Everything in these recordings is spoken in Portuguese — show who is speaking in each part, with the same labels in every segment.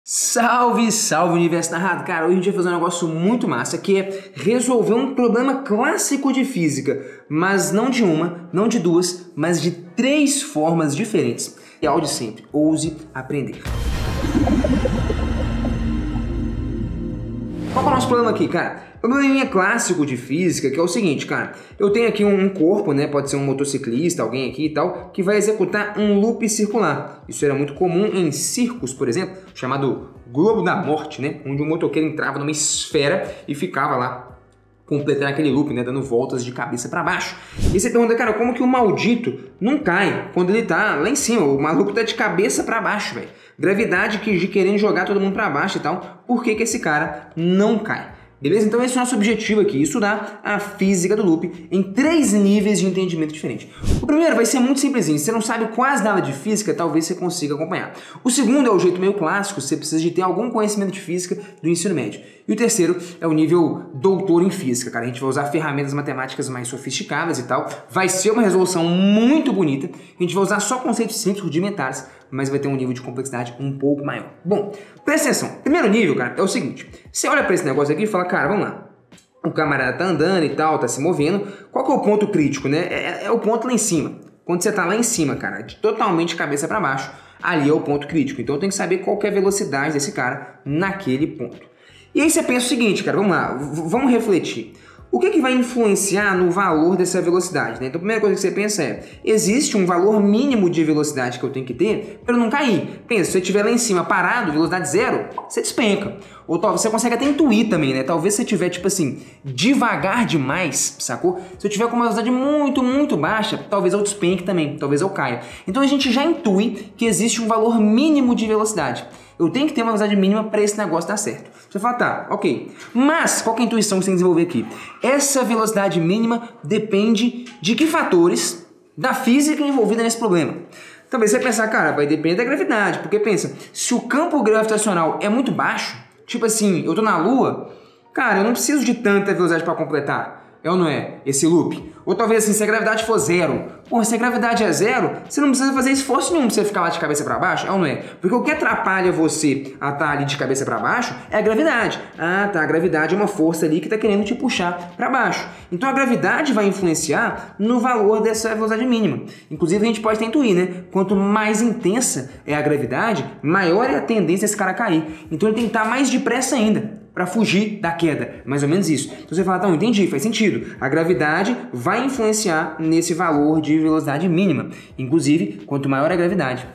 Speaker 1: Salve, salve Universo Narrado! Cara, hoje a gente vai fazer um negócio muito massa, que é resolver um problema clássico de física, mas não de uma, não de duas, mas de 3 formas diferentes. E ao de sempre, ouse aprender. Qual é o nosso problema aqui, cara? O probleminha clássico de física, que é o seguinte, cara. Eu tenho aqui um corpo, né? Pode ser um motociclista, alguém aqui e tal, que vai executar um loop circular. Isso era muito comum em circos, por exemplo, chamado Globo da Morte, né? Onde um motoqueiro entrava numa esfera e ficava lá completando aquele loop, né? Dando voltas de cabeça para baixo. E você pergunta, cara, como que o maldito não cai quando ele tá lá em cima? O maluco tá de cabeça para baixo, velho. Gravidade querendo jogar todo mundo para baixo e tal. Por que que esse cara não cai? Beleza? Então esse é o nosso objetivo aqui, estudar a física do loop em 3 níveis de entendimento diferentes. O primeiro vai ser muito simplesinho, se você não sabe quase nada de física, talvez você consiga acompanhar. O segundo é o jeito meio clássico, você precisa de ter algum conhecimento de física do ensino médio. E o terceiro é o nível doutor em física, cara. A gente vai usar ferramentas matemáticas mais sofisticadas e tal. Vai ser uma resolução muito bonita. A gente vai usar só conceitos simples, rudimentares, mas vai ter um nível de complexidade um pouco maior. Bom, presta atenção. Primeiro nível, cara, é o seguinte. Você olha para esse negócio aqui e fala, cara, vamos lá. O camarada tá andando e tal, tá se movendo. Qual que é o ponto crítico, né? É o ponto lá em cima. Quando você tá lá em cima, cara, totalmente cabeça para baixo, ali é o ponto crítico. Então eu tenho que saber qual que é a velocidade desse cara naquele ponto. E aí você pensa o seguinte, cara, vamos lá, vamos refletir. O que vai influenciar no valor dessa velocidade, né? Então a primeira coisa que você pensa é, existe um valor mínimo de velocidade que eu tenho que ter para eu não cair. Pensa, se você estiver lá em cima parado, velocidade 0, você despenca. Ou talvez você consegue até intuir também, né? Talvez se você estiver, tipo assim, devagar demais, sacou? Se eu tiver com uma velocidade muito baixa, talvez eu despenque também, talvez eu caia. Então a gente já intui que existe um valor mínimo de velocidade. Eu tenho que ter uma velocidade mínima para esse negócio dar certo. Você fala, tá, ok. Mas, qual que é a intuição que você tem que desenvolver aqui? Essa velocidade mínima depende de que fatores da física envolvida nesse problema? Talvez você pensar, cara, vai depender da gravidade. Porque pensa, se o campo gravitacional é muito baixo, tipo assim, eu tô na Lua, cara, eu não preciso de tanta velocidade para completar. É ou não é? Esse loop. Ou talvez assim, se a gravidade for 0. Pô, se a gravidade é 0, você não precisa fazer esforço nenhum pra você ficar lá de cabeça para baixo. É ou não é? Porque o que atrapalha você a estar ali de cabeça para baixo é a gravidade. Ah, tá. A gravidade é uma força ali que tá querendo te puxar para baixo. Então a gravidade vai influenciar no valor dessa velocidade mínima. Inclusive a gente pode intuir, né? Quanto mais intensa é a gravidade, maior é a tendência desse cara cair. Então ele tem que estar mais depressa ainda para fugir da queda, mais ou menos isso. Então você fala, então, entendi, faz sentido. A gravidade vai influenciar nesse valor de velocidade mínima. Inclusive, quanto maior a gravidade,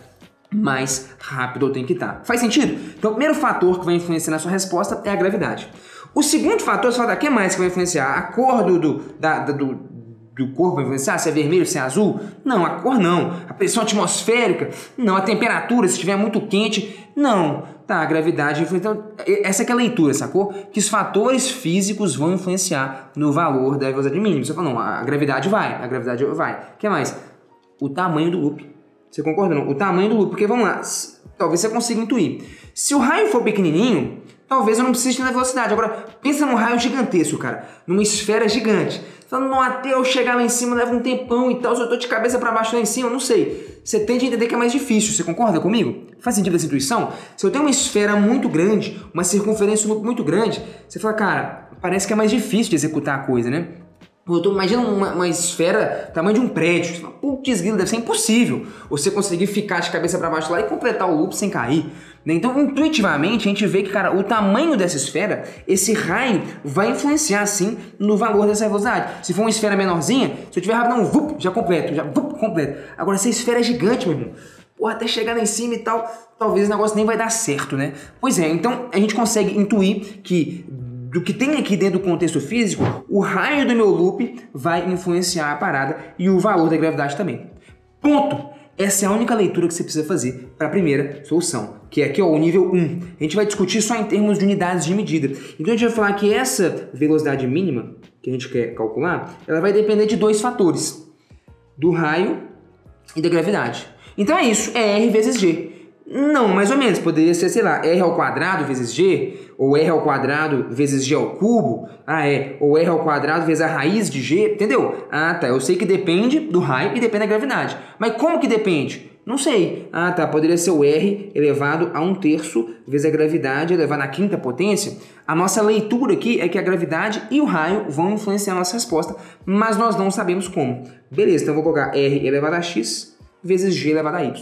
Speaker 1: mais rápido eu tenho que estar. Faz sentido? Então, o primeiro fator que vai influenciar na sua resposta é a gravidade. O segundo fator, você fala, o que mais que vai influenciar? A cor do corpo vai influenciar? Se é vermelho, se é azul? Não, a cor não. A pressão atmosférica? Não. A temperatura, se estiver muito quente? Não. Tá, a gravidade influencia. Então, essa é a leitura, sacou? Que os fatores físicos vão influenciar no valor da velocidade mínima. Você fala, não, a gravidade vai. O que mais? O tamanho do loop. Você concorda não? O tamanho do loop. Porque, vamos lá, talvez você consiga intuir. Se o raio for pequenininho, talvez eu não precise ter velocidade. Agora, pensa num raio gigantesco, cara. Numa esfera gigante. Falando, não, até eu chegar lá em cima leva um tempão e tal. Se eu tô de cabeça para baixo lá em cima, eu não sei. Você tende a entender que é mais difícil. Você concorda comigo? Faz sentido essa intuição? Se eu tenho uma esfera muito grande, uma circunferência muito grande, você fala, cara, parece que é mais difícil de executar a coisa, né? Imagina uma esfera tamanho de um prédio. Você fala, putz, deve ser impossível você conseguir ficar de cabeça para baixo lá e completar o loop sem cair. Então, intuitivamente, a gente vê que, cara, o tamanho dessa esfera, esse raio, vai influenciar, sim, no valor dessa velocidade. Se for uma esfera menorzinha, se eu tiver rápido, já completo. Agora, se a esfera é gigante, meu irmão, porra, até chegar lá em cima e tal, talvez o negócio nem vai dar certo, né? Pois é, então a gente consegue intuir que do que tem aqui dentro do contexto físico, o raio do meu loop vai influenciar a parada e o valor da gravidade também. Ponto! Essa é a única leitura que você precisa fazer para a primeira solução, que é aqui ó, o nível 1. A gente vai discutir só em termos de unidades de medida. Então a gente vai falar que essa velocidade mínima que a gente quer calcular, ela vai depender de 2 fatores, do raio e da gravidade. Então é isso, é R vezes G. Não, mais ou menos, poderia ser, sei lá, R ao quadrado vezes G, ou R ao quadrado vezes G ao cubo, ou R ao quadrado vezes a raiz de G, entendeu? Ah, tá, eu sei que depende do raio e depende da gravidade. Mas como que depende? Não sei. Ah, tá. Poderia ser o R elevado a 1/3 vezes a gravidade elevada à 5ª potência. A nossa leitura aqui é que a gravidade e o raio vão influenciar a nossa resposta, mas nós não sabemos como. Beleza, então eu vou colocar R elevado a x vezes G elevado a y.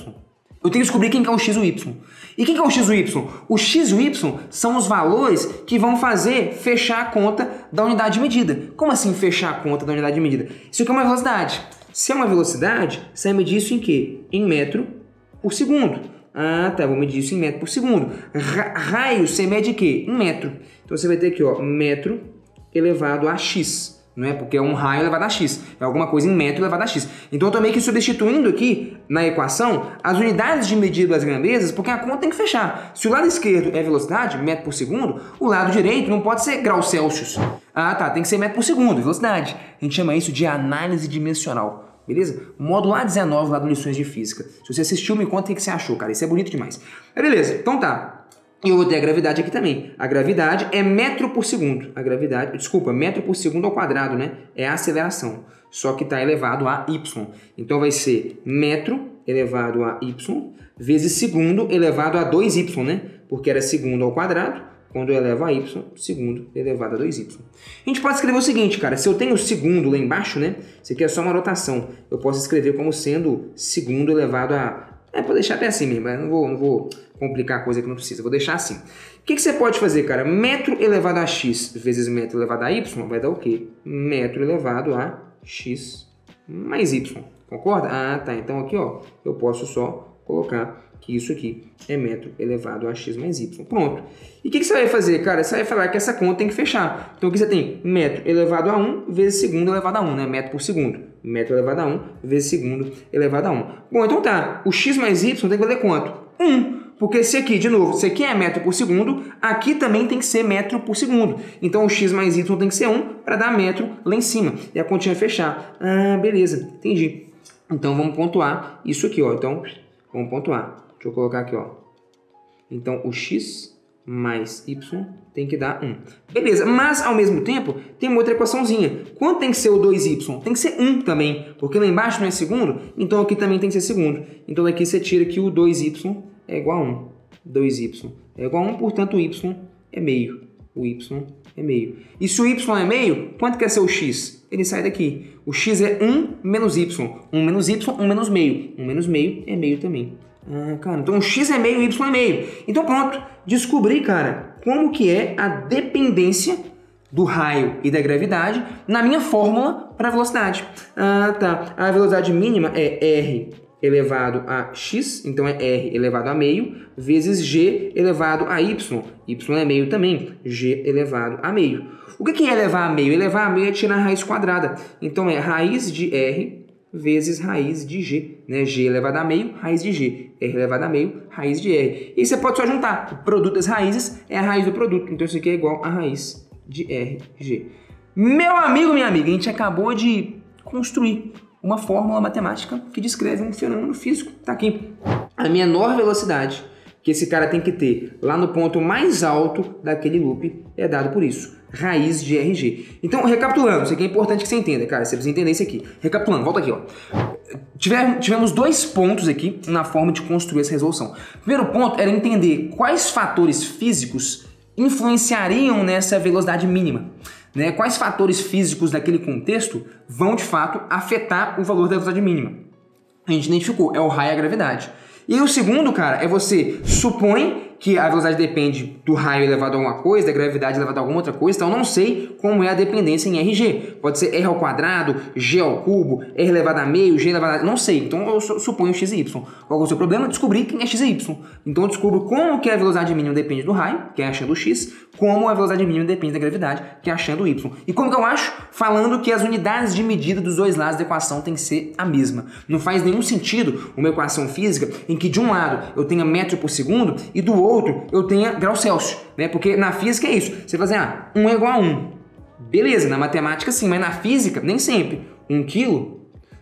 Speaker 1: Eu tenho que descobrir quem que é o x e o y. E quem que é o x e o y? O x e o y são os valores que vão fazer fechar a conta da unidade de medida. Como assim fechar a conta da unidade de medida? Isso aqui é uma velocidade. Se é uma velocidade, você vai medir isso em quê? Em metro por segundo. Ah, tá, vou medir isso em metro por segundo. Raio, você mede o quê? Em metro. Então você vai ter aqui, ó, metro elevado a x. Não é? Porque é um raio elevado a x. É alguma coisa em metro elevado a x. Então eu estou meio que substituindo aqui na equação as unidades de medida das grandezas, porque a conta tem que fechar. Se o lado esquerdo é velocidade, metro por segundo, o lado direito não pode ser graus Celsius. Ah, tá, tem que ser metro por segundo, velocidade. A gente chama isso de análise dimensional. Beleza? Módulo A19 lá do Lições de Física. Se você assistiu, me conta o que você achou, cara. Isso é bonito demais. Beleza, então tá. E eu vou ter a gravidade aqui também. A gravidade é metro por segundo. A gravidade, desculpa, metro por segundo ao quadrado, né? É a aceleração. Só que está elevado a y. Então vai ser metro elevado a y vezes segundo elevado a 2y, né? Porque era segundo ao quadrado. Quando eu elevo a y, segundo elevado a 2y. A gente pode escrever o seguinte, cara. Se eu tenho o segundo lá embaixo, né? Isso aqui é só uma notação. Eu posso escrever como sendo segundo elevado a... vou deixar até assim mesmo, mas não vou complicar a coisa que não precisa. Vou deixar assim. O que você pode fazer, cara? Metro elevado a x vezes metro elevado a y vai dar o quê? Metro elevado a x mais y. Concorda? Ah, tá. Então aqui, ó, eu posso só colocar que isso aqui é metro elevado a x mais y. Pronto. E o que você vai fazer, cara? Você vai falar que essa conta tem que fechar. Então aqui você tem metro elevado a 1 vezes segundo elevado a 1, né? Metro por segundo. Metro elevado a 1 vezes segundo elevado a 1. Bom, então tá. O x mais y tem que valer quanto? 1. Porque se aqui, de novo, se aqui é metro por segundo, aqui também tem que ser metro por segundo. Então o x mais y tem que ser 1 para dar metro lá em cima. E a continha fechar. Ah, beleza. Entendi. Então vamos pontuar isso aqui, ó. Então, vamos pontuar. Deixa eu colocar aqui, ó. Então, o x mais y tem que dar 1. Beleza, mas ao mesmo tempo tem uma outra equaçãozinha. Quanto tem que ser o 2y? Tem que ser 1 também, porque lá embaixo não é segundo, então aqui também tem que ser segundo. Então aqui você tira que o 2y é igual a 1. 2y é igual a 1, portanto o y é meio. O y é meio. E se o y é meio, quanto quer ser o x? Ele sai daqui. O x é 1 menos y. 1 menos y, 1 menos meio. 1 menos meio é meio também. Ah, cara, então o x é meio, o y é meio. Então pronto, descobri, cara, como que é a dependência do raio e da gravidade na minha fórmula para velocidade. Ah, tá. A velocidade mínima é r elevado a x, então é r elevado a meio, vezes g elevado a y. Y é meio também, g elevado a meio. O que é elevar a meio? Elevar a meio é tirar a raiz quadrada. Então é raiz de r vezes raiz de g, né? G elevado a meio, raiz de g. R elevado a meio, raiz de r. E você pode só juntar. O produto das raízes é a raiz do produto. Então isso aqui é igual a raiz de rg. Meu amigo, minha amiga, a gente acabou de construir uma fórmula matemática que descreve um fenômeno físico. Tá aqui. A menor velocidade que esse cara tem que ter lá no ponto mais alto daquele loop é dado por isso. Raiz de rg. Então, recapitulando, isso aqui é importante que você entenda, cara. Você precisa entender isso aqui. Recapitulando, volta aqui, ó. Tivemos 2 pontos aqui na forma de construir essa resolução. O primeiro ponto era entender quais fatores físicos influenciariam nessa velocidade mínima. Né? Quais fatores físicos daquele contexto vão, de fato, afetar o valor da velocidade mínima. A gente identificou, é o raio e a gravidade. E o segundo, cara, é você supõe que a velocidade depende do raio elevado a alguma coisa, da gravidade elevada a alguma outra coisa, então eu não sei como é a dependência em RG. Pode ser R ao quadrado, G ao cubo, R elevado a meio, G elevado a... Não sei, então eu suponho X e Y. Qual é o seu problema? Descobrir quem é X e Y. Então eu descubro como que a velocidade mínima depende do raio, que é achando o X, como a velocidade mínima depende da gravidade, que é achando o Y. E como que eu acho? Falando que as unidades de medida dos dois lados da equação tem que ser a mesma. Não faz nenhum sentido uma equação física em que de um lado eu tenha metro por segundo e do outro eu tenha grau Celsius, né? Porque na física é isso. Você vai dizer, 1 é igual a 1. Beleza, na matemática sim, mas na física nem sempre. 1 quilo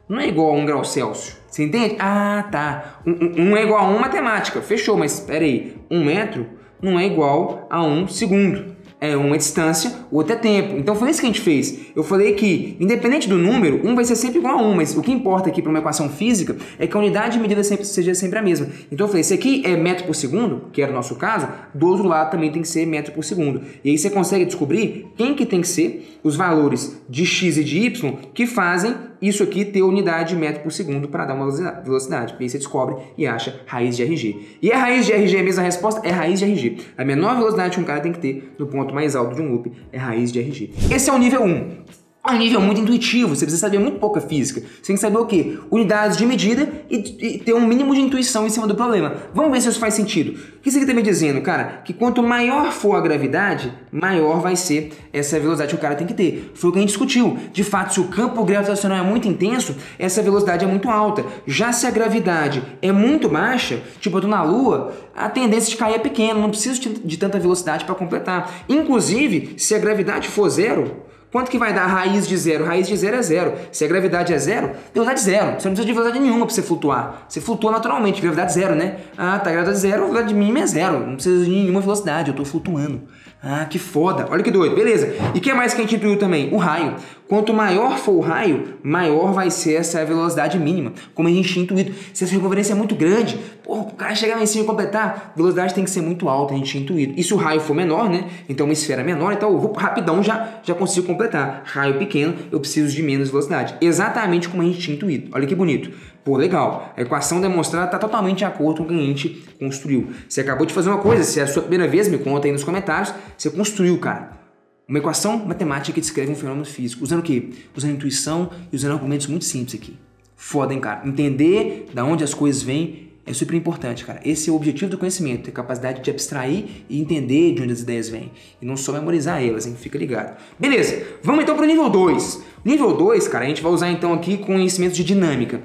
Speaker 1: não é igual a 1 grau Celsius. Você entende? Ah, tá. 1 é igual a 1 matemática. Fechou, mas espera aí. 1 metro não é igual a 1 segundo. uma distância, o outro é tempo. Então foi isso que a gente fez. Eu falei que, independente do número, um vai ser sempre igual a 1, mas o que importa aqui para uma equação física é que a unidade de medida seja sempre a mesma. Então eu falei, esse aqui é metro por segundo, que era o nosso caso, do outro lado também tem que ser metro por segundo. E aí você consegue descobrir quem que tem que ser os valores de x e de y que fazem isso aqui ter unidade de metro por segundo para dar uma velocidade. E aí você descobre e acha raiz de RG. E a raiz de RG é a mesma resposta? É raiz de RG. A menor velocidade que um cara tem que ter no ponto mais alto de um loop é raiz de RG. Esse é o nível 1. É um nível muito intuitivo, você precisa saber muito pouca física. Você tem que saber o quê? Unidades de medida e ter um mínimo de intuição em cima do problema. Vamos ver se isso faz sentido. O que isso aqui está me dizendo, cara? Que quanto maior for a gravidade, maior vai ser essa velocidade que o cara tem que ter. Foi o que a gente discutiu. De fato, se o campo gravitacional é muito intenso, essa velocidade é muito alta. Já se a gravidade é muito baixa, tipo eu tô na Lua, a tendência de cair é pequena, não preciso de tanta velocidade para completar. Inclusive, se a gravidade for zero, quanto que vai dar a raiz de zero? Raiz de zero é zero. Se a gravidade é zero, velocidade zero. Você não precisa de velocidade nenhuma para você flutuar. Você flutua naturalmente, gravidade zero, né? Ah, tá, gravidade zero, velocidade mínima é zero. Não precisa de nenhuma velocidade, eu tô flutuando. Ah, que foda. Olha que doido. Beleza. E o que mais que a gente intuiu também? O raio. Quanto maior for o raio, maior vai ser essa velocidade mínima. Como a gente tinha intuído. Se essa circunferência é muito grande, o cara chegar lá em cima e completar, a velocidade tem que ser muito alta, a gente tinha intuído. E se o raio for menor, né? Então uma esfera menor, então eu vou rapidão já consigo completar. Raio pequeno, eu preciso de menos velocidade. Exatamente como a gente tinha intuído. Olha que bonito. Pô, legal. A equação demonstrada está totalmente de acordo com o que a gente construiu. Você acabou de fazer uma coisa, se é a sua primeira vez, me conta aí nos comentários. Você construiu, cara, uma equação matemática que descreve um fenômeno físico. Usando o quê? Usando intuição e usando argumentos muito simples aqui. Foda, hein, cara? Entender da onde as coisas vêm é super importante, cara. Esse é o objetivo do conhecimento, ter capacidade de abstrair e entender de onde as ideias vêm. E não só memorizar elas, hein? Fica ligado. Beleza, vamos então para o nível 2. Nível 2, cara, a gente vai usar então aqui conhecimentos de dinâmica.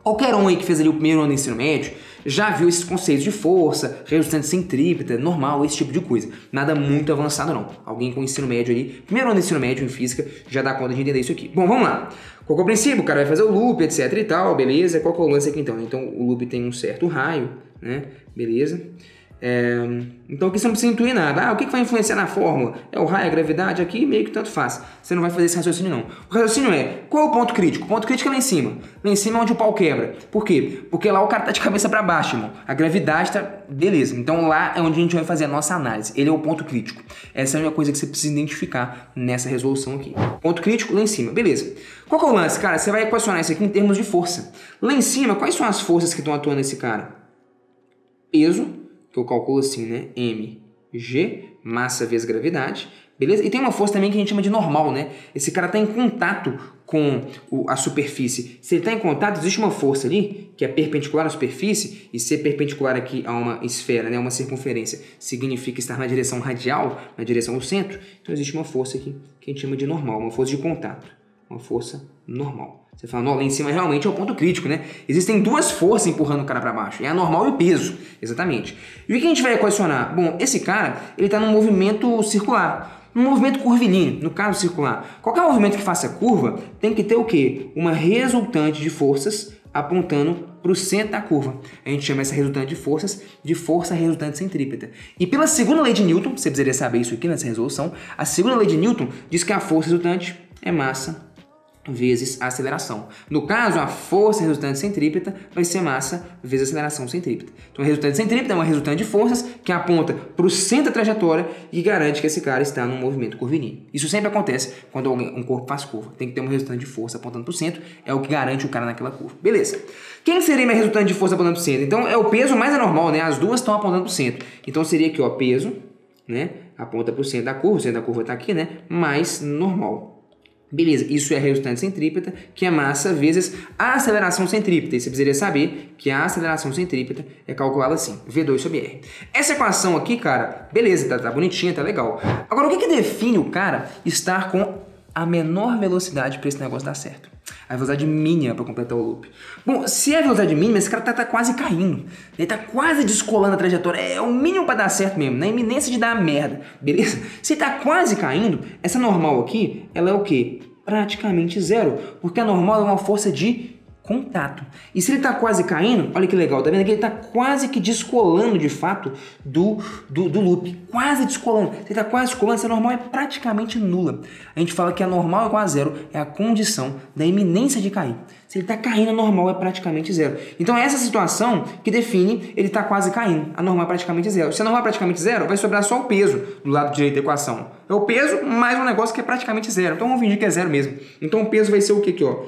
Speaker 1: Qualquer um aí que fez ali o primeiro ano do ensino médio já viu esses conceitos de força, resultante centrípeta, normal, esse tipo de coisa. Nada muito avançado não. Alguém com ensino médio ali, primeiro ano do ensino médio em física, já dá conta de entender isso aqui. Bom, vamos lá. Qual que é o princípio? O cara vai fazer o loop, etc e tal, beleza. Qual que é o lance aqui então? Então o loop tem um certo raio, né? Beleza. Então aqui você não precisa intuir nada. O que vai influenciar na fórmula? É o raio, a gravidade, aqui meio que tanto faz. Você não vai fazer esse raciocínio não. O raciocínio é, qual é o ponto crítico? O ponto crítico é lá em cima. Lá em cima é onde o pau quebra. Por quê? Porque lá o cara tá de cabeça para baixo, irmão. A gravidade tá... Beleza. Então lá é onde a gente vai fazer a nossa análise. Ele é o ponto crítico. Essa é uma coisa que você precisa identificar nessa resolução aqui. Ponto crítico lá em cima. Beleza. Qual que é o lance, cara? Você vai equacionar isso aqui em termos de força. Lá em cima, quais são as forças que estão atuando nesse cara? Peso, que eu calculo assim, né? mg, massa vezes gravidade, beleza? E tem uma força também que a gente chama de normal, né? Esse cara está em contato com a superfície. Se ele está em contato, existe uma força ali que é perpendicular à superfície, e ser perpendicular aqui a uma esfera, né? Uma circunferência, significa estar na direção radial, na direção do centro. Então existe uma força aqui que a gente chama de normal, uma força de contato, uma força normal. Você fala, não, lá em cima realmente é o ponto crítico, né? Existem duas forças empurrando o cara para baixo. É a normal e o peso, exatamente. E o que a gente vai equacionar? Bom, esse cara, ele está num movimento circular. Um movimento curvilíneo, no caso circular. Qualquer movimento que faça curva tem que ter o quê? Uma resultante de forças apontando para o centro da curva. A gente chama essa resultante de forças de força resultante centrípeta. E pela segunda lei de Newton, você precisaria saber isso aqui nessa resolução, a segunda lei de Newton diz que a força resultante é massa vezes a aceleração. No caso, a força resultante centrípeta vai ser massa vezes a aceleração centrípeta. Então, a resultante centrípeta é uma resultante de forças que aponta para o centro da trajetória e garante que esse cara está num movimento curvilíneo. Isso sempre acontece quando um corpo faz curva. Tem que ter uma resultante de força apontando para o centro, é o que garante o cara naquela curva. Beleza. Quem seria minha resultante de força apontando para o centro? Então, é o peso mais anormal, né? As duas estão apontando para o centro. Então, seria aqui, ó, peso, né? Aponta para o centro da curva está aqui, né? Mais normal. Beleza, isso é a resultante centrípeta, que é massa vezes a aceleração centrípeta. E você precisaria saber que a aceleração centrípeta é calculada assim, V2 sobre R. Essa equação aqui, cara, beleza, tá bonitinha, tá legal. Agora, o que define o cara estar com a menor velocidade para esse negócio dar certo? A velocidade mínima para completar o loop. Bom, se é a velocidade mínima, esse cara tá quase caindo. Ele tá quase descolando a trajetória. É o mínimo para dar certo mesmo, na iminência de dar merda, beleza? Se ele tá quase caindo, essa normal aqui, ela é o quê? Praticamente zero. Porque a normal é uma força de contato. E se ele está quase caindo, olha que legal, tá vendo que ele está quase que descolando de fato do loop, quase descolando. Se ele está quase descolando, essa normal é praticamente nula. A gente fala que a normal é igual a zero, é a condição da iminência de cair. Se ele está caindo, a normal é praticamente zero. Então é essa situação que define ele está quase caindo. A normal é praticamente zero. Se a normal é praticamente zero, vai sobrar só o peso do lado direito da equação. É o peso mais um negócio que é praticamente zero. Então vamos fingir que é zero mesmo. Então o peso vai ser o que aqui, ó?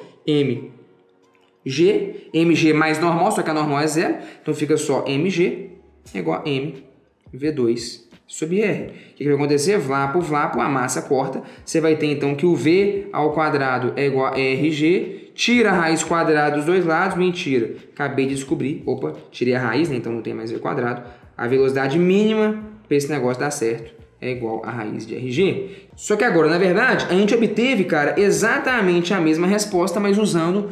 Speaker 1: mg mais normal, só que a normal é zero. Então fica só mg igual a mv2 sobre r. O que vai acontecer? Vlapo, a massa corta. Você vai ter então que o v ao quadrado é igual a rg. Tira a raiz quadrada dos dois lados. Mentira. Acabei de descobrir. Opa, tirei a raiz, né? Então não tem mais v quadrado. A velocidade mínima para esse negócio dar certo é igual a raiz de rg. Só que agora, na verdade, a gente obteve, cara, exatamente a mesma resposta, mas usando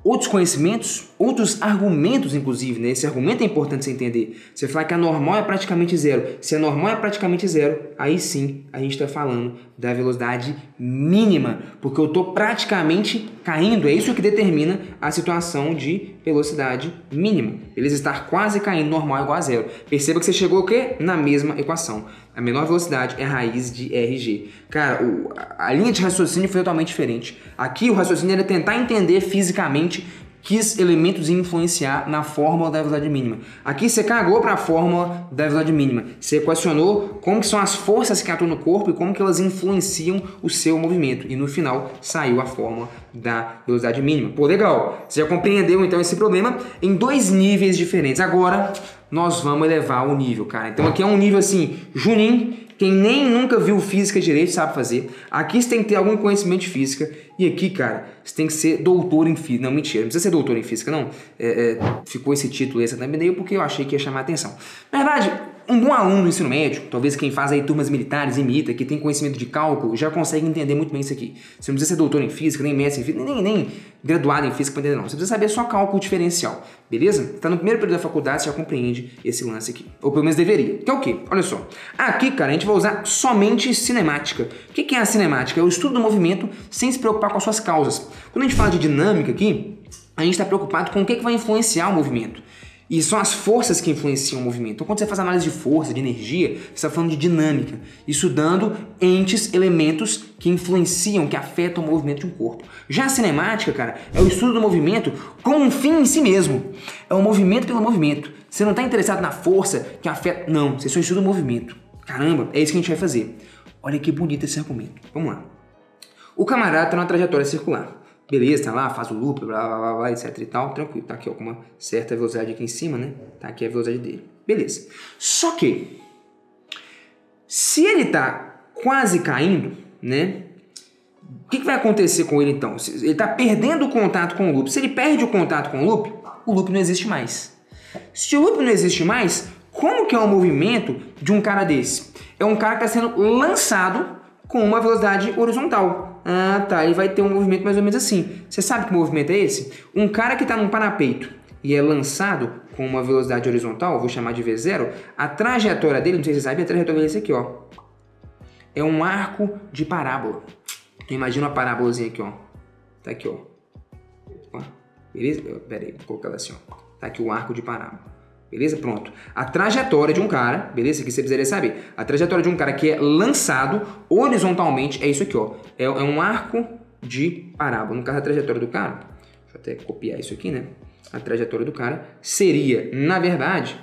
Speaker 1: outros conhecimentos, outros argumentos, inclusive, né? Esse argumento é importante você entender. Você fala que a normal é praticamente zero. Se a normal é praticamente zero, aí sim a gente está falando da velocidade mínima, porque eu estou praticamente caindo. É isso que determina a situação de velocidade mínima. Eles estar quase caindo, normal é igual a zero. Perceba que você chegou o quê? Na mesma equação. A menor velocidade é a raiz de RG. Cara, a linha de raciocínio foi totalmente diferente. Aqui o raciocínio era tentar entender fisicamente que elementos iam influenciar na fórmula da velocidade mínima. Aqui você cagou para a fórmula da velocidade mínima. Você equacionou como que são as forças que atuam no corpo e como que elas influenciam o seu movimento. E no final saiu a fórmula da velocidade mínima. Pô, legal. Você já compreendeu então esse problema em dois níveis diferentes. Agora nós vamos elevar o nível, cara. Então aqui é um nível assim, Juninho. Quem nem nunca viu física direito sabe fazer. Aqui você tem que ter algum conhecimento de física. E aqui, cara, você tem que ser doutor em física. Não, mentira, não precisa ser doutor em física, não. Ficou esse título, esse thumbnail, porque eu achei que ia chamar a atenção. Na verdade, um bom aluno do ensino médio, talvez quem faz aí turmas militares, imita, que tem conhecimento de cálculo, já consegue entender muito bem isso aqui. Você não precisa ser doutor em física, nem mestre em física, nem graduado em física para entender, não. Você precisa saber só cálculo diferencial, beleza? Está no primeiro período da faculdade, você já compreende esse lance aqui. Ou pelo menos deveria. Que é o quê? Olha só. Aqui, cara, a gente vai usar somente cinemática. O que é a cinemática? É o estudo do movimento sem se preocupar com as suas causas. Quando a gente fala de dinâmica aqui, a gente está preocupado com o que vai influenciar o movimento. E são as forças que influenciam o movimento. Então, quando você faz análise de força, de energia, você está falando de dinâmica, estudando entes, elementos que influenciam, que afetam o movimento de um corpo. Já a cinemática, cara, é o estudo do movimento como um fim em si mesmo. É o movimento pelo movimento. Você não está interessado na força que afeta... Não, você só estuda o movimento. Caramba, é isso que a gente vai fazer. Olha que bonito esse argumento. Vamos lá. O camarada está numa trajetória circular. Beleza, tá lá, faz o loop, blá, blá, blá, blá, etc e tal, tranquilo. Tá aqui, ó, com uma certa velocidade aqui em cima, né? Tá aqui a velocidade dele. Beleza. Só que, se ele tá quase caindo, né? O que vai acontecer com ele, então? Ele tá perdendo o contato com o loop. Se ele perde o contato com o loop não existe mais. Se o loop não existe mais, como que é o movimento de um cara desse? É um cara que está sendo lançado com uma velocidade horizontal. Ah, tá. Ele vai ter um movimento mais ou menos assim. Você sabe que movimento é esse? Um cara que está num parapeito e é lançado com uma velocidade horizontal, vou chamar de V0, a trajetória dele, não sei se você sabe, a trajetória dele é esse aqui, ó. É um arco de parábola. Então, imagina uma parábolazinha aqui, ó. Tá aqui, ó. Opa. Beleza? Pera aí, vou colocar ela assim, ó. Tá aqui o arco de parábola. Beleza? Pronto. A trajetória de um cara, beleza? Isso aqui você precisaria saber. A trajetória de um cara que é lançado horizontalmente é isso aqui, ó. É um arco de parábola. No caso, a trajetória do cara, deixa eu até copiar isso aqui, né? A trajetória do cara seria, na verdade,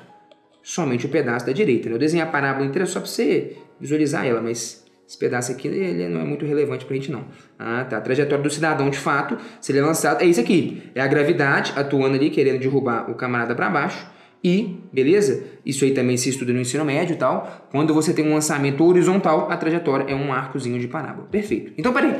Speaker 1: somente o pedaço da direita, né? Eu desenhei a parábola inteira só para você visualizar ela, mas esse pedaço aqui ele não é muito relevante pra gente, não. Ah, tá. A trajetória do cidadão, de fato, se ele é lançado, é isso aqui. É a gravidade atuando ali, querendo derrubar o camarada para baixo. E, beleza? Isso aí também se estuda no ensino médio e tal. Quando você tem um lançamento horizontal, a trajetória é um arcozinho de parábola. Perfeito. Então, peraí.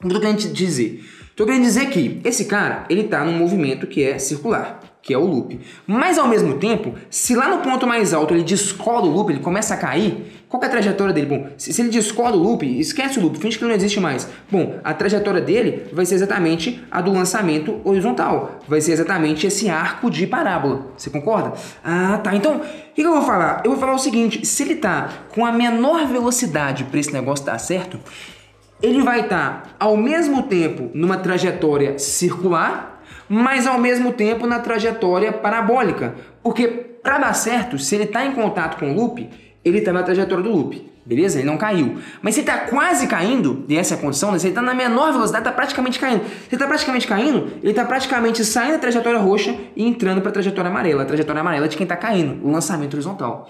Speaker 1: O que eu tô querendo dizer? Tô querendo dizer que esse cara, ele tá num movimento que é circular, que é o loop. Mas, ao mesmo tempo, se lá no ponto mais alto ele descola o loop, ele começa a cair, qual que é a trajetória dele? Bom, se ele descola o loop, esquece o loop, finge que ele não existe mais. Bom, a trajetória dele vai ser exatamente a do lançamento horizontal. Vai ser exatamente esse arco de parábola. Você concorda? Ah, tá. Então, o que eu vou falar? Eu vou falar o seguinte, se ele tá com a menor velocidade para esse negócio dar certo, ele vai estar, ao mesmo tempo, numa trajetória circular, mas ao mesmo tempo na trajetória parabólica. Porque para dar certo, se ele está em contato com o loop, ele está na trajetória do loop. Beleza? Ele não caiu. Mas se ele está quase caindo, e essa é a condição, né? Se ele está na menor velocidade, está praticamente caindo. Se ele está praticamente caindo, ele está praticamente saindo da trajetória roxa e entrando para a trajetória amarela. A trajetória amarela é de quem está caindo, o lançamento horizontal.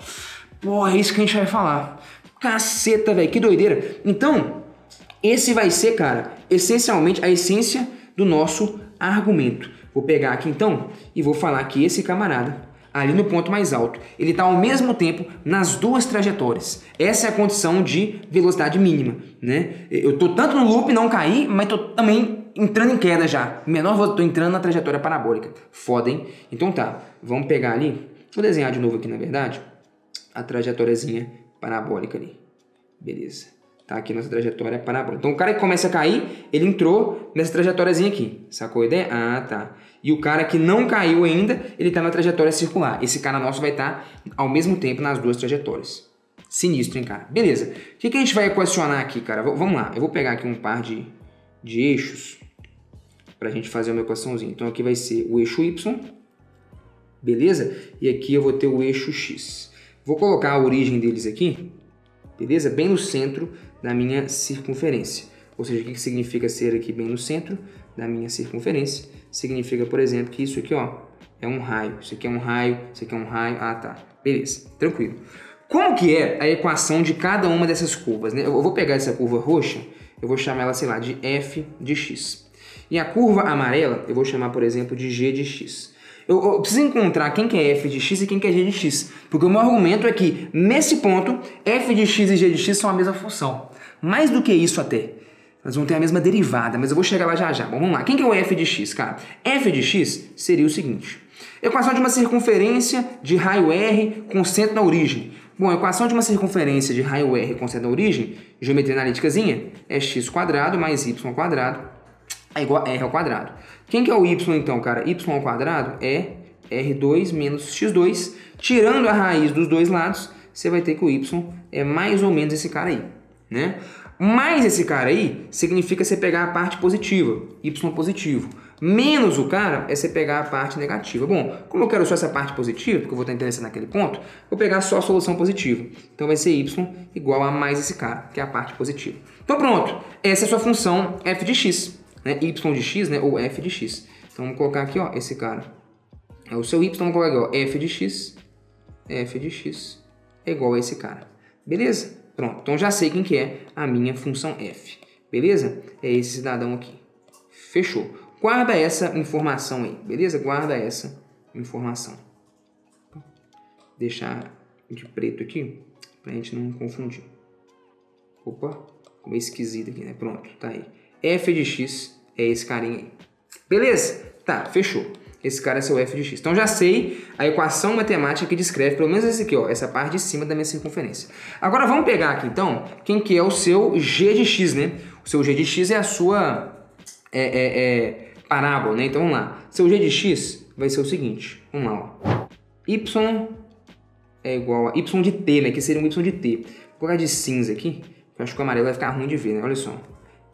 Speaker 1: Porra, é isso que a gente vai falar. Caceta, velho, que doideira. Então, esse vai ser, cara, essencialmente a essência do nosso argumento. Vou pegar aqui então e vou falar que esse camarada, ali no ponto mais alto, ele está ao mesmo tempo nas duas trajetórias. Essa é a condição de velocidade mínima, né? Eu estou tanto no loop, não cair, mas estou também entrando em queda já. Menor, estou entrando na trajetória parabólica. Foda, hein? Então tá, vamos pegar ali, vou desenhar de novo aqui na verdade, a trajetóriazinha parabólica ali. Beleza. Tá aqui nossa trajetória parabólica. Então o cara que começa a cair, ele entrou nessa trajetóriazinha aqui. Sacou a ideia? Ah, tá. E o cara que não caiu ainda, ele tá na trajetória circular. Esse cara nosso vai estar ao mesmo tempo nas duas trajetórias. Sinistro, hein, cara? Beleza. O que a gente vai equacionar aqui, cara? Vamos lá. Eu vou pegar aqui um par de eixos pra gente fazer uma equaçãozinha. Então aqui vai ser o eixo Y. Beleza? E aqui eu vou ter o eixo X. Vou colocar a origem deles aqui. Beleza? Bem no centro da minha circunferência. Ou seja, o que significa ser aqui bem no centro da minha circunferência? Significa, por exemplo, que isso aqui, ó, é um raio. Isso aqui é um raio, isso aqui é um raio. Ah, tá. Beleza. Tranquilo. Como que é a equação de cada uma dessas curvas, né? Eu vou pegar essa curva roxa, eu vou chamar ela, sei lá, de f de x. E a curva amarela, eu vou chamar, por exemplo, de g de x. Eu preciso encontrar quem que é f de x e quem que é g de x. Porque o meu argumento é que, nesse ponto, f de x e g de x são a mesma função. Mais do que isso até. Elas vão ter a mesma derivada, mas eu vou chegar lá já já. Bom, vamos lá. Quem que é o f de x, cara? F de x seria o seguinte. Equação de uma circunferência de raio R com centro na origem. Bom, a equação de uma circunferência de raio R com centro na origem, geometria analíticazinha, é x² mais y² é igual a r ao quadrado. Quem que é o y então, cara? Y ao quadrado é r2 menos x2. Tirando a raiz dos dois lados, você vai ter que o y é mais ou menos esse cara aí, né? Mais esse cara aí significa você pegar a parte positiva, y positivo. Menos o cara é você pegar a parte negativa. Bom, como eu quero só essa parte positiva, porque eu vou estar interessado naquele ponto, vou pegar só a solução positiva. Então vai ser y igual a mais esse cara, que é a parte positiva. Então pronto, essa é a sua função f de x. Né? Y de x, né? Ou f de x. Então vamos colocar aqui, ó, esse cara. É o seu y, vamos colocar aqui, ó, f de x é igual a esse cara. Beleza? Pronto, então já sei quem que é a minha função f. Beleza? É esse cidadão aqui. Fechou. Guarda essa informação aí, beleza? Guarda essa informação. Deixar de preto aqui, pra gente não confundir. Opa, ficou meio esquisito aqui, né? Pronto, tá aí. F de x é esse carinha aí. Beleza? Tá, fechou. Esse cara é seu f de x. Então já sei a equação matemática que descreve pelo menos esse aqui, ó, essa parte de cima da minha circunferência. Agora vamos pegar aqui então quem que é o seu g de x, né? O seu g de x é a sua parábola, né? Então vamos lá. Seu g de x vai ser o seguinte. Vamos lá, ó. Y é igual a y de t, né? Que seria um y de t. Vou colocar de cinza aqui. Eu acho que o amarelo vai ficar ruim de ver, né? Olha só.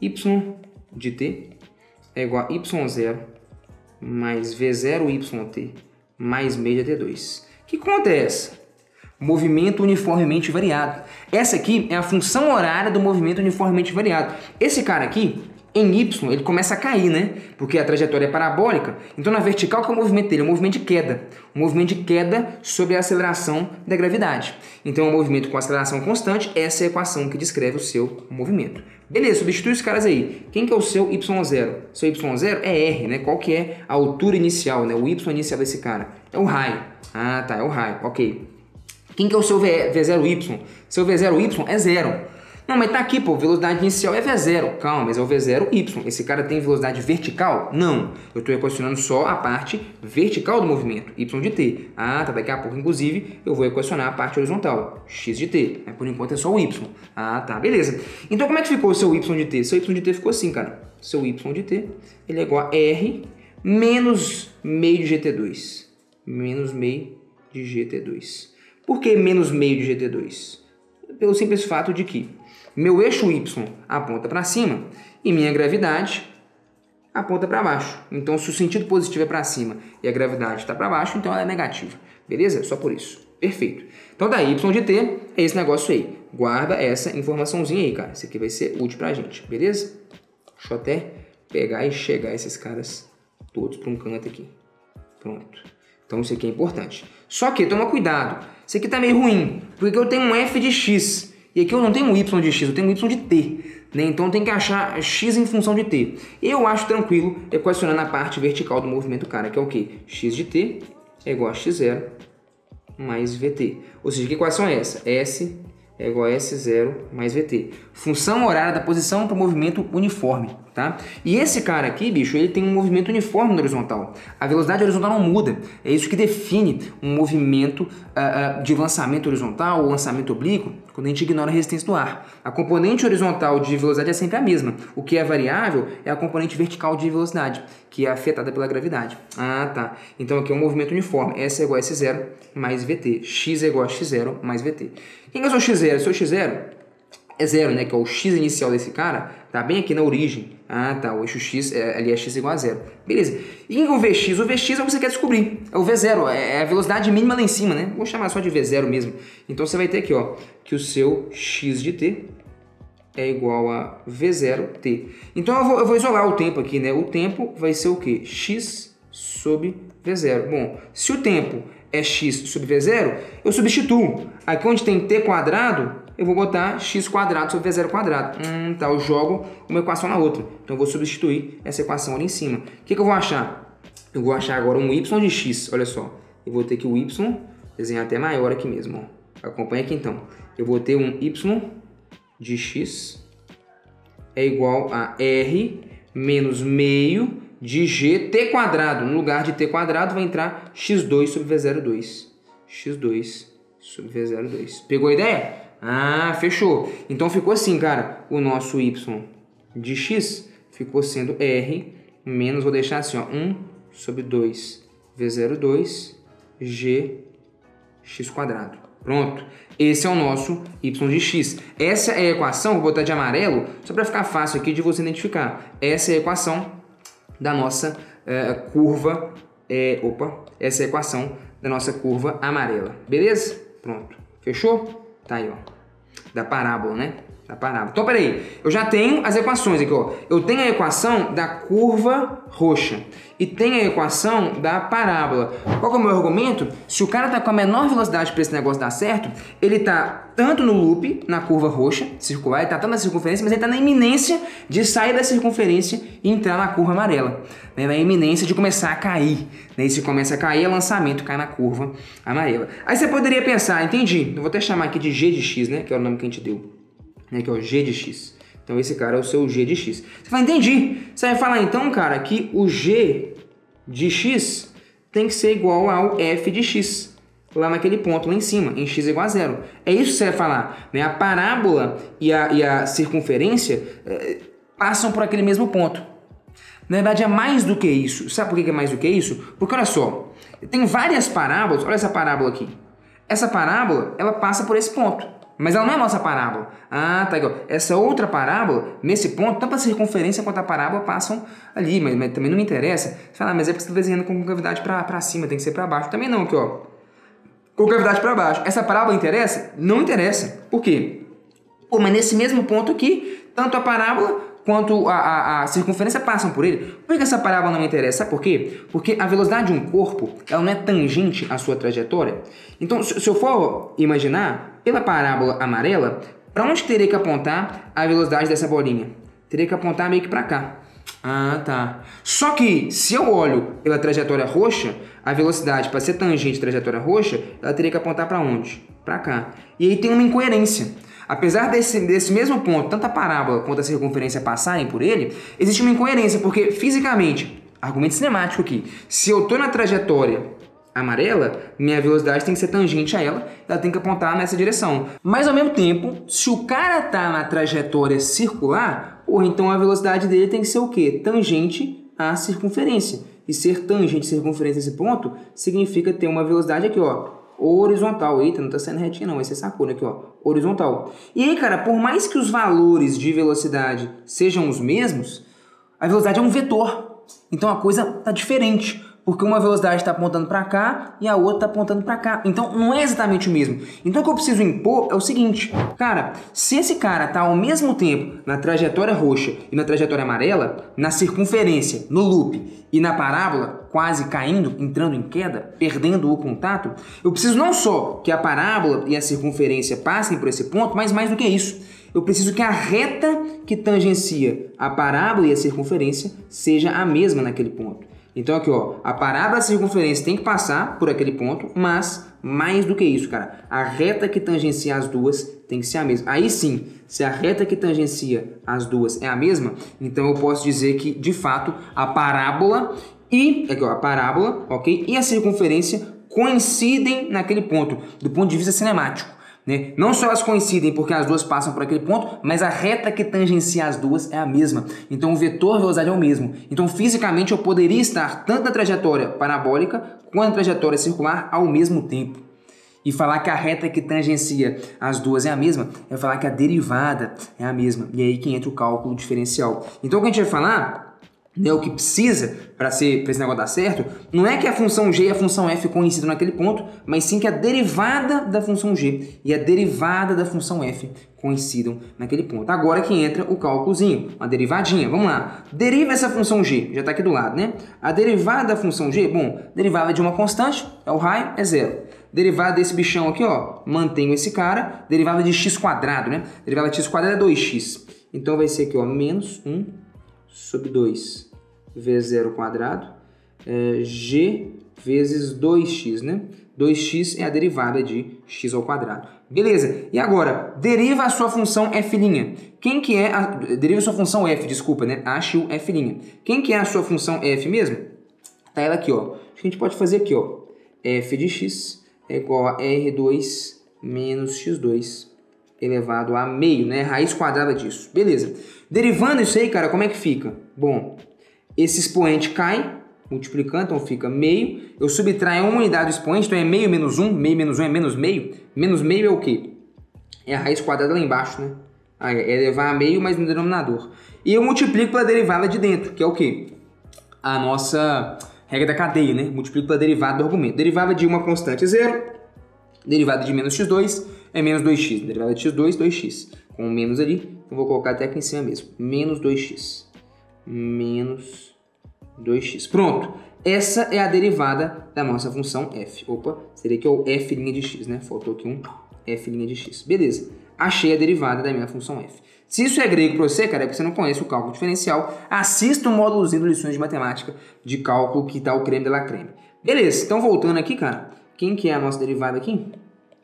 Speaker 1: Y de t é igual a y0 mais v0yt mais meio de t2. Que conta é essa? Movimento uniformemente variado. Essa aqui é a função horária do movimento uniformemente variado. Esse cara aqui, em y, ele começa a cair, né? Porque a trajetória é parabólica. Então, na vertical, qual é o movimento dele? É um movimento de queda. Um movimento de queda sobre a aceleração da gravidade. Então, é um movimento com aceleração constante. Essa é a equação que descreve o seu movimento. Beleza, substitui os caras aí. Quem que é o seu y0? Seu y0 é r, né? Qual que é a altura inicial, né? O y inicial desse cara. É o raio. Ah, tá, é o raio. Ok. Quem que é o seu v0y? Seu v0y é 0. Não, mas tá aqui, pô, velocidade inicial é V0. Calma, mas é o V0Y. Esse cara tem velocidade vertical? Não. Eu estou equacionando só a parte vertical do movimento, Y de t. Ah, tá, daqui a pouco, inclusive, eu vou equacionar a parte horizontal, X de t. Por enquanto é só o Y. Ah, tá, beleza. Então como é que ficou o seu Y de t? Seu Y de t ficou assim, cara. Seu Y de t, ele é igual a R menos meio de GT2. Menos meio de GT2. Por que menos meio de GT2? Pelo simples fato de que meu eixo Y aponta para cima e minha gravidade aponta para baixo. Então, se o sentido positivo é para cima e a gravidade está para baixo, então ela é negativa. Beleza? Só por isso. Perfeito. Então, da y de t é esse negócio aí. Guarda essa informaçãozinha aí, cara. Isso aqui vai ser útil pra gente. Beleza? Deixa eu até pegar e chegar esses caras todos para um canto aqui. Pronto. Então, isso aqui é importante. Só que, toma cuidado. Isso aqui tá meio ruim. Porque eu tenho um f de x. E aqui eu não tenho um y de x, eu tenho um y de t. Né? Então, tem que achar x em função de t. Eu acho tranquilo equacionar na parte vertical do movimento, cara. Que é o quê? X de t é igual a x0 mais vt. Ou seja, que equação é essa? S é igual a S0 mais VT. Função horária da posição para o movimento uniforme, tá? E esse cara aqui, bicho, ele tem um movimento uniforme no horizontal. A velocidade horizontal não muda. É isso que define um movimento de lançamento horizontal ou lançamento oblíquo, quando a gente ignora a resistência do ar. A componente horizontal de velocidade é sempre a mesma. O que é variável é a componente vertical de velocidade, que é afetada pela gravidade. Ah, tá. Então aqui é um movimento uniforme. S é igual a S0 mais VT. X é igual a X0 mais VT. Quem que é o seu X0? O seu X0 é 0, né? Que é o X inicial desse cara. Tá bem aqui na origem. Ah, tá. O eixo X, ali é X igual a 0. Beleza. E quem é o Vx? O Vx é o que você quer descobrir. É o V0. É a velocidade mínima lá em cima, né? Vou chamar só de V0 mesmo. Então você vai ter aqui, ó, que o seu X de t é igual a V0t. Então eu vou isolar o tempo aqui, né? O tempo vai ser o quê? X sobre V0. Bom, se o tempo é x sobre V0, eu substituo. Aqui onde tem t quadrado, eu vou botar x quadrado sobre V0 quadrado. Tá, eu jogo uma equação na outra. Então eu vou substituir essa equação ali em cima. O que eu vou achar? Eu vou achar agora um y de x. Olha só. Eu vou ter que o y, desenhar até maior aqui mesmo. Ó. Acompanha aqui então. Eu vou ter um y de x é igual a r menos meio de gt quadrado. No lugar de t quadrado vai entrar x2 sobre V02. x2 sobre V02. Pegou a ideia? Ah, fechou. Então ficou assim, cara. O nosso y de x ficou sendo r menos, vou deixar assim, ó, 1 sobre 2 V02 g x quadrado. Pronto. Esse é o nosso y de x. Essa é a equação, vou botar de amarelo, só para ficar fácil aqui de você identificar. Essa é a equação da nossa curva, essa é a equação da nossa curva amarela. Beleza? Pronto. Fechou? Tá aí, ó. Da parábola, né? Da parábola. Então, peraí. Eu já tenho as equações aqui, ó. Eu tenho a equação da curva roxa e tenho a equação da parábola. Qual que é o meu argumento? Se o cara tá com a menor velocidade para esse negócio dar certo, ele tá tanto no loop, na curva roxa, circular, ele tá tanto na circunferência, mas ele tá na iminência de sair da circunferência e entrar na curva amarela. Né? Na iminência de começar a cair. Né? E se começa a cair, é lançamento, cai na curva amarela. Aí você poderia pensar, entendi, eu vou até chamar aqui de g de x, né? Que é o nome que a gente deu. Né? Que é o g de x. Então esse cara é o seu g de x. Você vai entendi. Você vai falar então, cara, que o g de x tem que ser igual ao f de x. Lá naquele ponto, lá em cima, em x igual a 0. É isso que você vai falar. Né? A parábola e a circunferência passam por aquele mesmo ponto. Na verdade, é mais do que isso. Sabe por que é mais do que isso? Porque, olha só, tem várias parábolas. Olha essa parábola aqui. Essa parábola, ela passa por esse ponto. Mas ela não é a nossa parábola. Ah, tá igual. Essa outra parábola, nesse ponto, tanto a circunferência quanto a parábola passam ali. Mas também não me interessa. Você fala, mas é porque você está desenhando com gravidade para cima, tem que ser para baixo. Também não, aqui, ó. Com gravidade para baixo. Essa parábola interessa? Não interessa. Por quê? Pô, mas nesse mesmo ponto aqui, tanto a parábola quanto a circunferência passam por ele. Por que essa parábola não me interessa? Sabe por quê? Porque a velocidade de um corpo, ela não é tangente à sua trajetória. Então, se eu for imaginar, pela parábola amarela, para onde teria que apontar a velocidade dessa bolinha? Teria que apontar meio que para cá. Ah, tá. Só que, se eu olho pela trajetória roxa, a velocidade, para ser tangente à trajetória roxa, ela teria que apontar para onde? Para cá. E aí tem uma incoerência. Apesar desse mesmo ponto, tanto a parábola quanto a circunferência passarem por ele, existe uma incoerência, porque fisicamente, argumento cinemático aqui, se eu estou na trajetória amarela, minha velocidade tem que ser tangente a ela, ela tem que apontar nessa direção. Mas ao mesmo tempo, se o cara está na trajetória circular, então a velocidade dele tem que ser o quê? Tangente à circunferência. E ser tangente à circunferência nesse ponto significa ter uma velocidade aqui, ó, horizontal. Eita, não tá saindo retinho não, vai ser sacou aqui, ó, horizontal. E aí, cara, por mais que os valores de velocidade sejam os mesmos, a velocidade é um vetor. Então a coisa está diferente, porque uma velocidade está apontando para cá e a outra está apontando para cá. Então não é exatamente o mesmo. Então o que eu preciso impor é o seguinte, cara, se esse cara está ao mesmo tempo na trajetória roxa e na trajetória amarela, na circunferência, no loop e na parábola, quase caindo, entrando em queda, perdendo o contato, eu preciso não só que a parábola e a circunferência passem por esse ponto, mas mais do que isso, eu preciso que a reta que tangencia a parábola e a circunferência seja a mesma naquele ponto. Então aqui, ó, a parábola e a circunferência tem que passar por aquele ponto, mas mais do que isso, cara, a reta que tangencia as duas tem que ser a mesma. Aí sim, se a reta que tangencia as duas é a mesma, então eu posso dizer que, de fato, a parábola e aqui, ó, a parábola, ok, e a circunferência coincidem naquele ponto, do ponto de vista cinemático. Né? Não só elas coincidem porque as duas passam por aquele ponto, mas a reta que tangencia as duas é a mesma. Então o vetor velocidade é o mesmo. Então fisicamente eu poderia estar tanto na trajetória parabólica quanto na trajetória circular ao mesmo tempo. E falar que a reta que tangencia as duas é a mesma, é falar que a derivada é a mesma. E é aí que entra o cálculo diferencial. Então o que a gente vai falar, né, o que precisa para esse negócio dar certo, não é que a função g e a função f coincidam naquele ponto, mas sim que a derivada da função g e a derivada da função f coincidam naquele ponto. Agora que entra o cálculozinho, uma derivadinha. Vamos lá. Deriva essa função g, já está aqui do lado, né? A derivada da função g, bom, derivada de uma constante, é o raio, é zero. Derivada desse bichão aqui, ó, mantenho esse cara. Derivada de x quadrado, né? Derivada de x quadrado é 2x. Então vai ser aqui, ó, menos 1 sobre 2 vezes 0 ao quadrado, g vezes 2x, né? 2x é a derivada de x ao quadrado. Beleza, e agora, deriva a sua função f'. Quem que é deriva a sua função f, desculpa, né? Ache o f'. Quem que é a sua função f mesmo? Tá ela aqui, ó. Acho que a gente pode fazer aqui, ó. f de x é igual a r2 menos x2 elevado a meio, né? Raiz quadrada disso. Beleza. Derivando isso aí, cara, como é que fica? Bom, esse expoente cai, multiplicando, então fica meio. Eu subtraio uma unidade do expoente, então é meio menos 1. Meio menos 1 é menos meio. Menos meio é o quê? É a raiz quadrada lá embaixo, né? É elevar a meio, mas no denominador. E eu multiplico pela derivada de dentro, que é o quê? A nossa regra da cadeia, né? Multiplico pela derivada do argumento. Derivada de uma constante é 0. Derivada de menos x2 é menos 2x. Derivada de x2, 2x. Com um menos ali, eu vou colocar até aqui em cima mesmo. Menos 2x. Menos 2x. Pronto. Essa é a derivada da nossa função f. Opa, seria aqui o f' de x, né? Faltou aqui um f' de x. Beleza. Achei a derivada da minha função f. Se isso é grego para você, cara, é porque você não conhece o cálculo diferencial, assista o módulozinho de lições de matemática de cálculo que tá o creme de la creme. Beleza. Então, voltando aqui, cara, quem que é a nossa derivada aqui?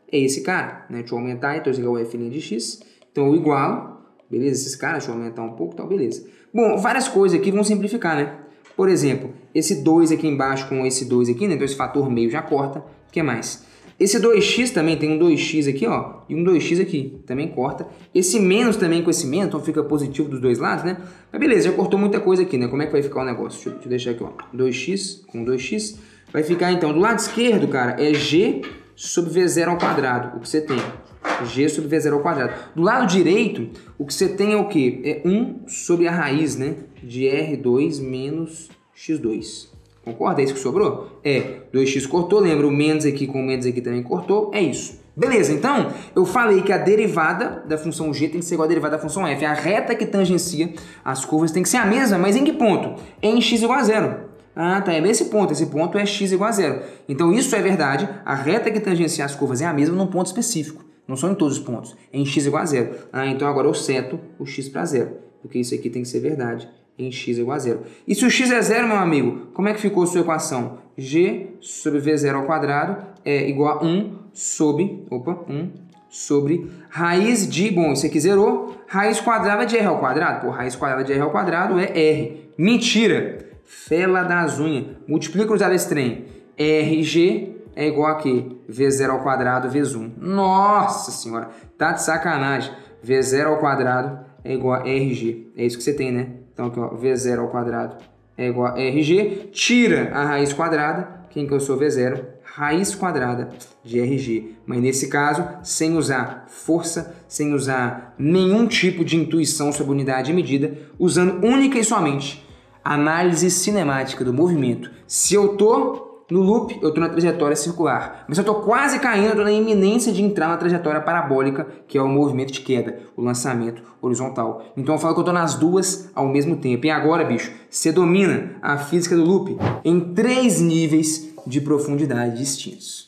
Speaker 1: É esse cara, né? Deixa eu aumentar, então isso aqui é o f' de x. Então eu igualo, beleza? Esses caras, deixa eu aumentar um pouco, então beleza. Bom, várias coisas aqui vão simplificar, né? Por exemplo, esse 2 aqui embaixo com esse 2 aqui, né? Então esse fator meio já corta. O que mais? Esse 2x também tem um 2x aqui, ó, e um 2x aqui, também corta. Esse menos também com esse menos, então fica positivo dos dois lados, né? Mas beleza, já cortou muita coisa aqui, né? Como é que vai ficar o negócio? Deixa eu deixar aqui, ó, 2x com 2x. Vai ficar, então, do lado esquerdo, cara, é g sobre v0 ao quadrado, o que você tem. G sobre v0 ao quadrado. Do lado direito, o que você tem é o quê? É 1 sobre a raiz, né? De R2 menos x2. Concorda? É isso que sobrou? É. 2x cortou, lembra? O menos aqui com o menos aqui também cortou. É isso. Beleza, então, eu falei que a derivada da função g tem que ser igual a derivada da função f. A reta que tangencia as curvas tem que ser a mesma, mas em que ponto? Em x igual a 0. Ah, tá, é nesse ponto. Esse ponto é x igual a 0. Então, isso é verdade. A reta que tangencia as curvas é a mesma num ponto específico. Não são em todos os pontos. É em x igual a 0. Ah, então agora eu seto o x para 0. Porque isso aqui tem que ser verdade. Em x igual a 0. E se o x é 0, meu amigo, como é que ficou a sua equação? G sobre v0 ao quadrado é igual a 1 sobre... Opa, 1 sobre raiz de... Bom, isso aqui zerou. Raiz quadrada de r ao quadrado. Pô, raiz quadrada de r ao quadrado é r. Mentira! Fela das unhas. Multiplica usar esse trem. RG é igual a quê? V0 ao quadrado vezes 1. Nossa senhora, tá de sacanagem. V0 ao quadrado é igual a RG. É isso que você tem, né? Então aqui, ó, V0 ao quadrado é igual a RG. Tira a raiz quadrada. Quem que eu sou? V0. Raiz quadrada de RG. Mas nesse caso, sem usar força, sem usar nenhum tipo de intuição sobre unidade e medida, usando única e somente Análise cinemática do movimento. Se eu tô no loop, eu tô na trajetória circular. Mas se eu tô quase caindo, eu tô na iminência de entrar na trajetória parabólica, que é o movimento de queda, o lançamento horizontal. Então eu falo que eu tô nas duas ao mesmo tempo. E agora, bicho, você domina a física do loop em 3 níveis de profundidade distintos.